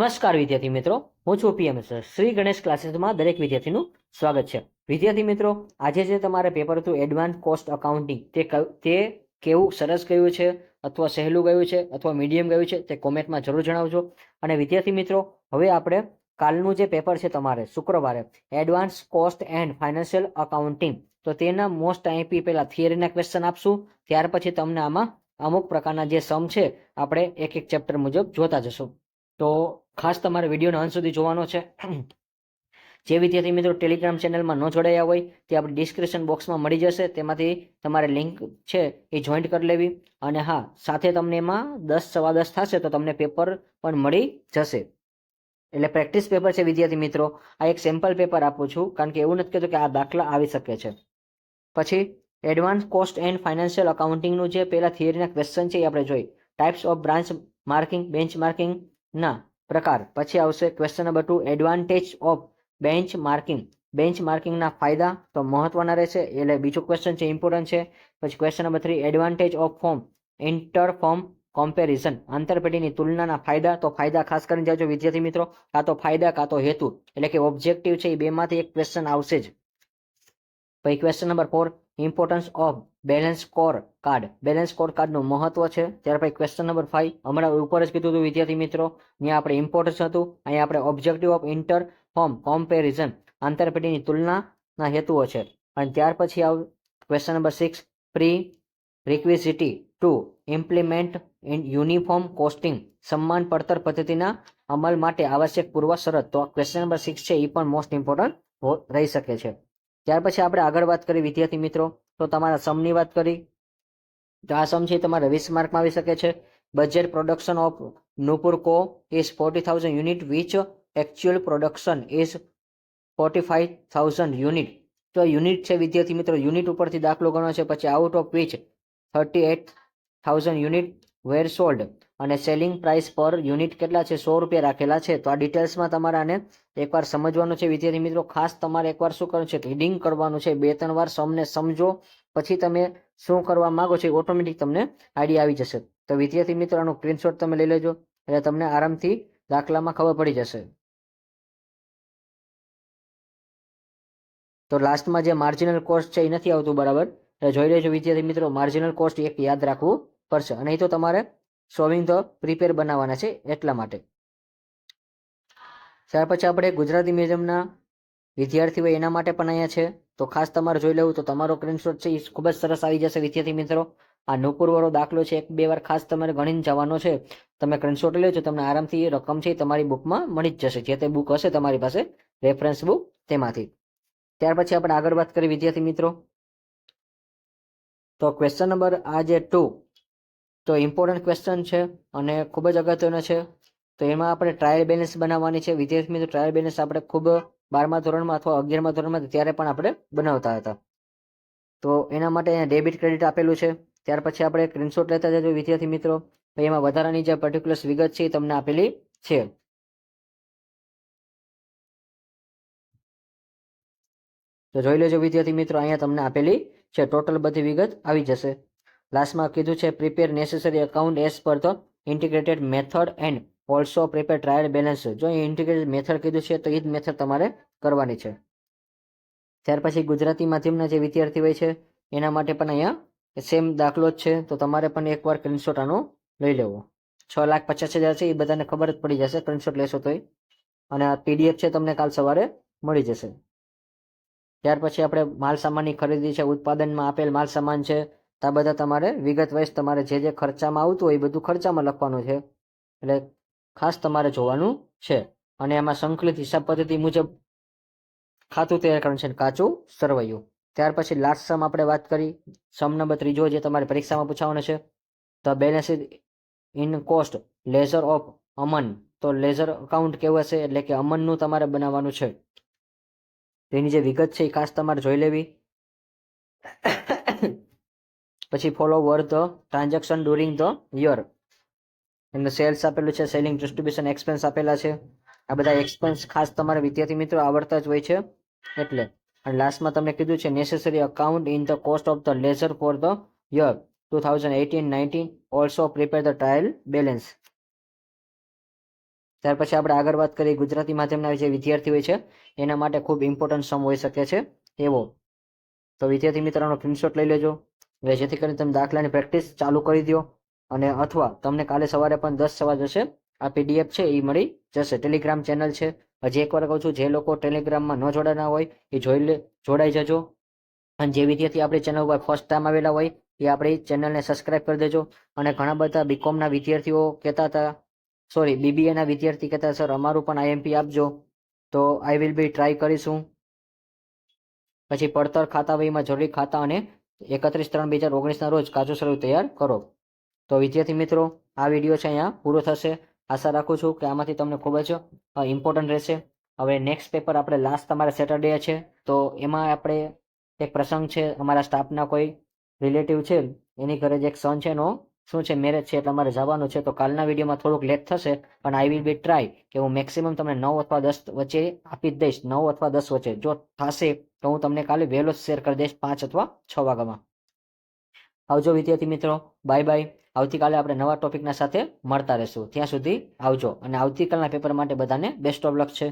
નમસ્કાર વિદ્યાર્થી મિત્રો, હું છું પીએમ સર. શ્રી ગણેશ ક્લાસીસમાં દરેક વિદ્યાર્થીનું સ્વાગત છે. વિદ્યાર્થી મિત્રો, આજે જે તમારે પેપર હતું એડવાન્સ કોસ્ટ અકાઉન્ટિંગ, તે કેવું સરસ ગયું છે અથવા સહેલું ગયું છે અથવા મીડિયમ ગયું છે તે કોમેન્ટમાં જરૂર જણાવજો. અને વિદ્યાર્થી મિત્રો, હવે આપણે કાલનું જે પેપર છે તમારે શુક્રવારે advance cost and financial accounting, તો તેના મોસ્ટ આઈપી પહેલા થિયરીના ક્વેશ્ચન આપશું. ત્યાર પછી તમને આમાં અમુક પ્રકારના જે સમ છે આપણે એક એક ચેપ્ટર મુજબ જોતા જશું. તો ખાસ તમારે વિડીયોનો અંત સુધી જોવાનો છે. જે વિદ્યાર્થી મિત્રો ટેલિગ્રામ ચેનલમાં ન જોડાયા હોય તે આપણે ડિસ્ક્રિપ્શન બોક્સમાં મળી જશે, તેમાંથી તમારે લિંક છે એ જોઈન્ટ કરી લેવી. અને હા, સાથે તમને એમાં 10 સવા 10 થશે તો તમને પેપર પણ મળી જશે. એટલે પ્રેક્ટિસ પેપર છે વિદ્યાર્થી મિત્રો. આ એક સેમ્પલ પેપર આપું છું, કારણ કે એવું નથી કહેતું કે આ દાખલા આવી શકે છે. પછી એડવાન્સ કોસ્ટ એન્ડ ફાઇનાન્શિયલ અકાઉન્ટિંગનું જે પહેલા થિયરીના ક્વેશ્ચન છે એ આપણે જોઈ. Types of branch marking, bench marking ના પ્રકાર. પછી આવશે question number 2, advantage of bench marking. Bench માર્કિંગના ફાયદા તો મહત્વના રહેશે, એટલે બીજું ક્વેશ્ચન છે ઇમ્પોર્ટન્ટ છે. પછી question number 3, advantage of form inter form comparison. આંતરપેઢીની તુલનાના ફાયદા. તો ફાયદા ખાસ કરીને જાજો વિદ્યાર્થી મિત્રો, કાં તો ફાયદા કાં તો હેતુ, એટલે કે ઓબ્જેક્ટિવ છે, એ બેમાંથી એક ક્વેશ્ચન આવશે જ. પછી question number 4, importance of balance score card. Balance score કાર્ડનું મહત્વ છે. ત્યાર પછી ક્વેશ્ચન નંબર 5, હમણાં ઉપર જ કીધું હતું વિદ્યાર્થી મિત્રો, ત્યાં આપણે ઇમ્પોર્ટન્સ હતું, અહીંયા આપણે objective of inter form comparison, આંતરપેઢીની તુલનાના હેતુઓ છે. અને ત્યાર પછી question number 6, pre requisite to implement uniform costing. સમાન પડતર પદ્ધતિના અમલ માટે આવશ્યક પૂર્વ શરત. તો ક્વેશ્ચન નંબર 6 છે એ પણ મોસ્ટ ઇમ્પોર્ટન્ટ રહી શકે છે. ત્યાર પછી આપણે આગળ વાત કરી વિદ્યાર્થી મિત્રો, તો તમારા સમની વાત કરી. તો આ સમ છે તમારે 20 માર્કમાં આવી શકે છે. Budget production of Nupur co is 40,000 unit which actual production is 45,000 unit. તો યુનિટ છે વિદ્યાર્થી મિત્રો, યુનિટ ઉપરથી દાખલો ગણો છે. પછી out of which 38,000 unit were sold, અને સેલિંગ પ્રાઇસ પર યુનિટ કેટલા છે, 100 રૂપિયા રાખેલા છે. તો આ ડિટેલ્સમાં તમારે આને એકવાર સમજવાનું છે વિદ્યાર્થી મિત્રો. ખાસ તમારે એકવાર શું કરવાનું છે, રીડિંગ કરવાનું છે 2-3 વાર, સમને સમજો. પછી તમે શું કરવા માંગો છો એ ઓટોમેટિક તમને આઈડિયા આવી જશે. તો વિદ્યાર્થી મિત્રો આનો સ્ક્રીનશોટ તમે લઈ લેજો, એટલે તમને આરામથી દાખલામાં ખબર પડી જશે. તો લાસ્ટમાં જે માર્જિનલ કોસ્ટ છે એ નથી આવતું બરાબર, એટલે જોઈ લેજો વિદ્યાર્થી મિત્રો. માર્જિનલ કોસ્ટ એક યાદ રાખવું પડશે, અને એ તો તમારે સોલ્વિંગ ધ પ્રિપેર બનાવવાના છે એટલા માટે. ત્યાર પછી આપણે ગુજરાતી મીડિયમના વિદ્યાર્થીઓ એના માટે પણ અહીંયા છે, તો ખાસ તમારે જોઈ લેવું. તો તમારો સ્ક્રીનશોટ છે એ ખૂબ જ સરસ આવી જશે વિદ્યાર્થી મિત્રો. આ નુપુરવાળો દાખલો છે, 1-2 વાર ખાસ તમારે ગણીને જવાનો છે. તમે સ્ક્રીનશોટ લો છો, તમને આરામથી એ રકમ છે તમારી બુકમાં મળી જ જશે, જે તે બુક હશે તમારી પાસે રેફરન્સ બુક તેમાંથી. ત્યાર પછી આપણે આગળ વાત કરી વિદ્યાર્થી મિત્રો, તો ક્વેશ્ચન નંબર આ જે 2, તો ઇમ્પોર્ટન્ટ ક્વેશ્ચન છે અને ખૂબ જ અગત્યનો છે. તો એમાં આપણે ટ્રાયલ બેલેન્સ બનાવવાની છે વિદ્યાર્થી મિત્રો. ટ્રાયલ બેલેન્સ આપણે ખૂબ 12મા ધોરણમાં અથવા 11મા ધોરણમાં ત્યારે પણ આપણે બનાવતા હતા. તો એના માટે અહીંયા ડેબિટ ક્રેડિટ આપેલું છે. ત્યાર પછી આપણે સ્ક્રીનશોટ લેતા જજો વિદ્યાર્થી મિત્રો. એમાં વધારાની જે પર્ટિક્યુલર્સ વિગત છે એ તમને આપેલી છે. તો જોઈ લેજો વિદ્યાર્થી મિત્રો, અહીંયા તમને આપેલી છે, ટોટલ બધી વિગત આવી જશે. લાસ્ટમાં કીધું છે prepare necessary account as per the integrated method and also prepare trial balance. જો ઇન્ટિગ્રેટેડ મેથડ કીધું છે તો એ જ મેથડ તમારે કરવાની છે. ત્યાર પછી ગુજરાતી માધ્યમના જે વિદ્યાર્થી હોય છે એના માટે પણ અહીંયા સેમ દાખલો જ છે, તો તમારે પણ એકવાર સ્ક્રીનશોટ આનો લઈ લેવો. 6,50,000 છે એ બધાને ખબર જ પડી જશે સ્ક્રીનશોટ લેશો તોય. અને આ પીડીએફ છે તમને કાલ સવારે મળી જશે. ત્યાર પછી આપણે માલ સામાનની ખરીદી છે, ઉત્પાદનમાં આપેલ માલ સામાન છે, આ બધા તમારે વિગત વાઇઝ તમારે જે જે ખર્ચામાં આવતું હોય એ બધું ખર્ચામાં લખવાનું છે, એટલે ખાસ તમારે જોવાનું છે. અને એમાં સંકલિત હિસાબ પદ્ધતિ મુજબ ખાતું તૈયાર કરવાનું છે, કાચું સરવૈયું. ત્યાર પછી લાસ્ટ સમ આપણે વાત કરી, સમ નંબર 3 જે તમારે પરીક્ષામાં પૂછાવાનો છે, the balance in cost ledger of અમન. તો લેઝર અકાઉન્ટ કેવું હશે, એટલે કે અમનનું તમારે બનાવવાનું છે. તેની જે વિગત છે એ ખાસ તમારે જોઈ લેવી. પછી follow word the transaction during the year. એમને સેલ્સ આપેલું છે, સેલિંગ ડિસ્ટ્રીબ્યુશન એક્સપેન્સ આપેલા છે. આ બધા એક્સપેન્સ ખાસ તમારે વિદ્યાર્થી મિત્રો આવડતા જ હોય છે એટલે. અને લાસ્ટમાં તમને કીધું છે necessary account in the cost of the ledger for the year 2018-19 also prepare the trial balance. ત્યાર પછી આપણે આગળ વાત કરીએ ગુજરાતી માધ્યમના જે વિદ્યાર્થી હોય છે એના માટે ખૂબ ઇમ્પોર્ટન્ટ સમ હોઈ શકે છે એવો. તો વિદ્યાર્થી મિત્રોનો સ્ક્રીનશોટ લઈ લેજો, હવે જેથી કરીને તમે દાખલાની પ્રેક્ટિસ ચાલુ કરી દો, અને અથવા તમને કાલે સવારે પણ 10 સવા જશે આ પીડીએફ છે એ મળી જશે. ટેલિગ્રામ ચેનલ છે, હજી એકવાર કહું છું, જે લોકો ટેલિગ્રામમાં ન જોડાના હોય એ જોડાઈ જજો. અને જે વિદ્યાર્થી આપણી ચેનલ ઉપર ફર્સ્ટ ટાઈમ આવેલા હોય એ આપણી ચેનલને સબસ્ક્રાઇબ કરી દેજો. અને ઘણા બધા બીકોમના વિદ્યાર્થીઓ કહેતા હતા, સોરી બીબીએના વિદ્યાર્થી કહેતા સર અમારું પણ આઈએમપી આપજો, તો આઈ વિલ બી ટ્રાય કરીશું. પછી પડતર ખાતા વહીમાં જરૂરી ખાતા અને 31/3/2019 રોજ કાચું શરૂ તૈયાર કરો. તો વિદ્યાર્થી મિત્રો આ વિડીયો છે અહીંયા પૂરો થશે. આશા રાખું છું કે આમાંથી તમને ખૂબ જ ઇમ્પોર્ટન્ટ રહેશે. હવે નેક્સ્ટ પેપર આપણે લાસ્ટ તમારા સેટરડે છે, તો એમાં આપણે એક પ્રસંગ છે, અમારા સ્ટાફના કોઈ રિલેટિવ છે એની ઘરે જ એક સન છે એનો શું છે મેરેજ છે, એટલે અમારે જવાનું છે. તો કાલના વિડીયોમાં થોડુંક લેટ થશે, પણ આઈ વિલ બી ટ્રાય કે હું મેક્સિમમ તમને 9 અથવા 10 વચ્ચે આપી જ દઈશ. 9 અથવા 10 વચ્ચે જો થશે તો હું તમને કાલે વહેલો શેર કરી દઈશ 5 અથવા 6 વાગ્યામાં. આવજો વિદ્યાર્થી મિત્રો, બાય બાય. આવતીકાલે આપણે નવા ટોપિકના સાથે મળતા રહેશું. ત્યાં સુધી આવજો, અને આવતીકાલના પેપર માટે બધાને બેસ્ટ ઓફ લક છે.